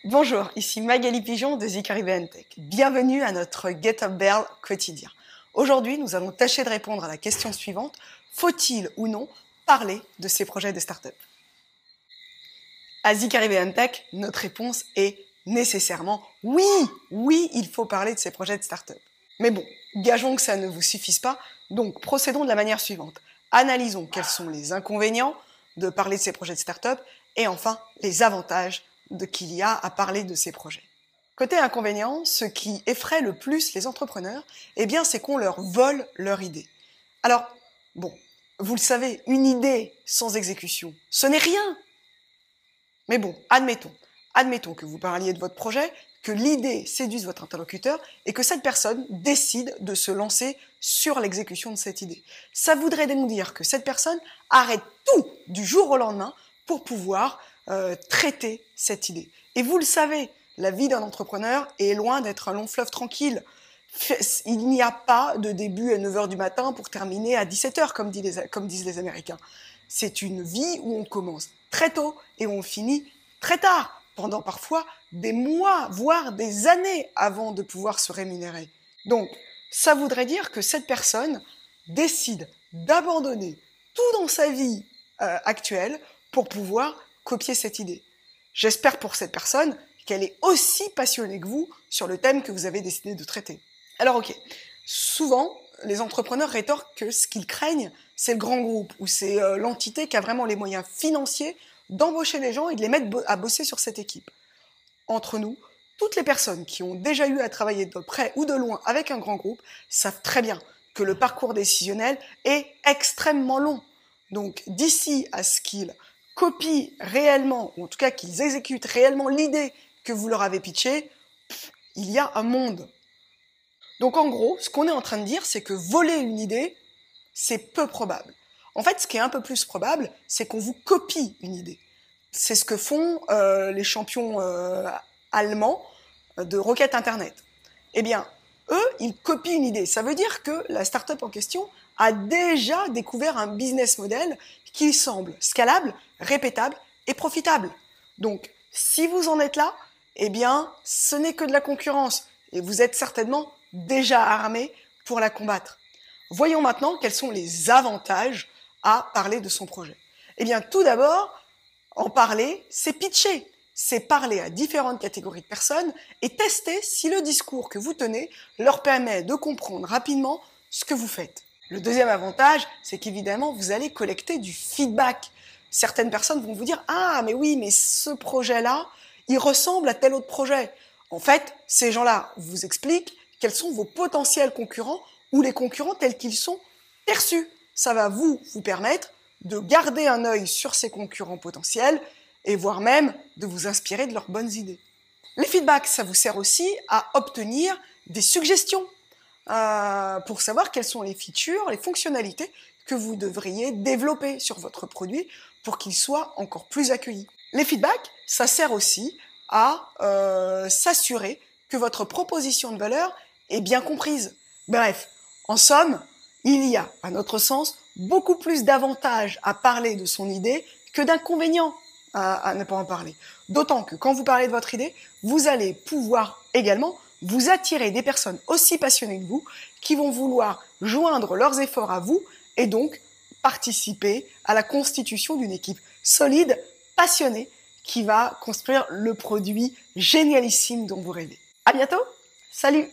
Bonjour, ici Magali Pigeon de The Caribbean Tech. Bienvenue à notre Get Up Bell quotidien. Aujourd'hui, nous allons tâcher de répondre à la question suivante. Faut-il ou non parler de ces projets de start-up? À The Caribbean Tech, notre réponse est nécessairement oui, il faut parler de ces projets de start-up. Mais bon, gageons que ça ne vous suffise pas, donc procédons de la manière suivante. Analysons quels sont les inconvénients de parler de ces projets de start-up et enfin les avantages qu'il y a à parler de ces projets. Côté inconvénient, ce qui effraie le plus les entrepreneurs, eh bien, c'est qu'on leur vole leur idée. Alors, bon, vous le savez, une idée sans exécution, ce n'est rien. Mais bon, admettons que vous parliez de votre projet, que l'idée séduise votre interlocuteur et que cette personne décide de se lancer sur l'exécution de cette idée. Ça voudrait donc dire que cette personne arrête tout du jour au lendemain pour pouvoir traiter cette idée. Et vous le savez, la vie d'un entrepreneur est loin d'être un long fleuve tranquille. Il n'y a pas de début à 9h du matin pour terminer à 17h, comme disent les Américains. C'est une vie où on commence très tôt et où on finit très tard, pendant parfois des mois, voire des années avant de pouvoir se rémunérer. Donc, ça voudrait dire que cette personne décide d'abandonner tout dans sa vie actuelle pour pouvoir copier cette idée. J'espère pour cette personne qu'elle est aussi passionnée que vous sur le thème que vous avez décidé de traiter. Alors ok, souvent, les entrepreneurs rétorquent que ce qu'ils craignent, c'est le grand groupe, ou c'est l'entité qui a vraiment les moyens financiers d'embaucher les gens et de les mettre à bosser sur cette équipe. Entre nous, toutes les personnes qui ont déjà eu à travailler de près ou de loin avec un grand groupe savent très bien que le parcours décisionnel est extrêmement long. Donc d'ici à ce qu'ils copient réellement, ou en tout cas qu'ils exécutent réellement l'idée que vous leur avez pitchée, il y a un monde. Donc en gros, ce qu'on est en train de dire, c'est que voler une idée, c'est peu probable. En fait, ce qui est un peu plus probable, c'est qu'on vous copie une idée. C'est ce que font les champions allemands de requête Internet. Eh bien, eux, ils copient une idée. Ça veut dire que la start-up en question a déjà découvert un business model qui semble scalable, répétable et profitable. Donc, si vous en êtes là, eh bien, ce n'est que de la concurrence et vous êtes certainement déjà armé pour la combattre. Voyons maintenant quels sont les avantages à parler de son projet. Eh bien, tout d'abord, en parler, c'est pitcher. C'est parler à différentes catégories de personnes et tester si le discours que vous tenez leur permet de comprendre rapidement ce que vous faites. Le deuxième avantage, c'est qu'évidemment, vous allez collecter du feedback. Certaines personnes vont vous dire « Ah, mais oui, mais ce projet-là, il ressemble à tel autre projet. » En fait, ces gens-là vous expliquent quels sont vos potentiels concurrents ou les concurrents tels qu'ils sont perçus. Ça va vous permettre de garder un œil sur ces concurrents potentiels et voire même de vous inspirer de leurs bonnes idées. Les feedbacks, ça vous sert aussi à obtenir des suggestions pour savoir quelles sont les features, les fonctionnalités que vous devriez développer sur votre produit pour qu'il soit encore plus accueilli. Les feedbacks, ça sert aussi à s'assurer que votre proposition de valeur est bien comprise. Bref, en somme, il y a, à notre sens, beaucoup plus d'avantages à parler de son idée que d'inconvénients à ne pas en parler. D'autant que quand vous parlez de votre idée, vous allez pouvoir également vous attirer des personnes aussi passionnées que vous qui vont vouloir joindre leurs efforts à vous et donc participer à la constitution d'une équipe solide, passionnée, qui va construire le produit génialissime dont vous rêvez. À bientôt! Salut!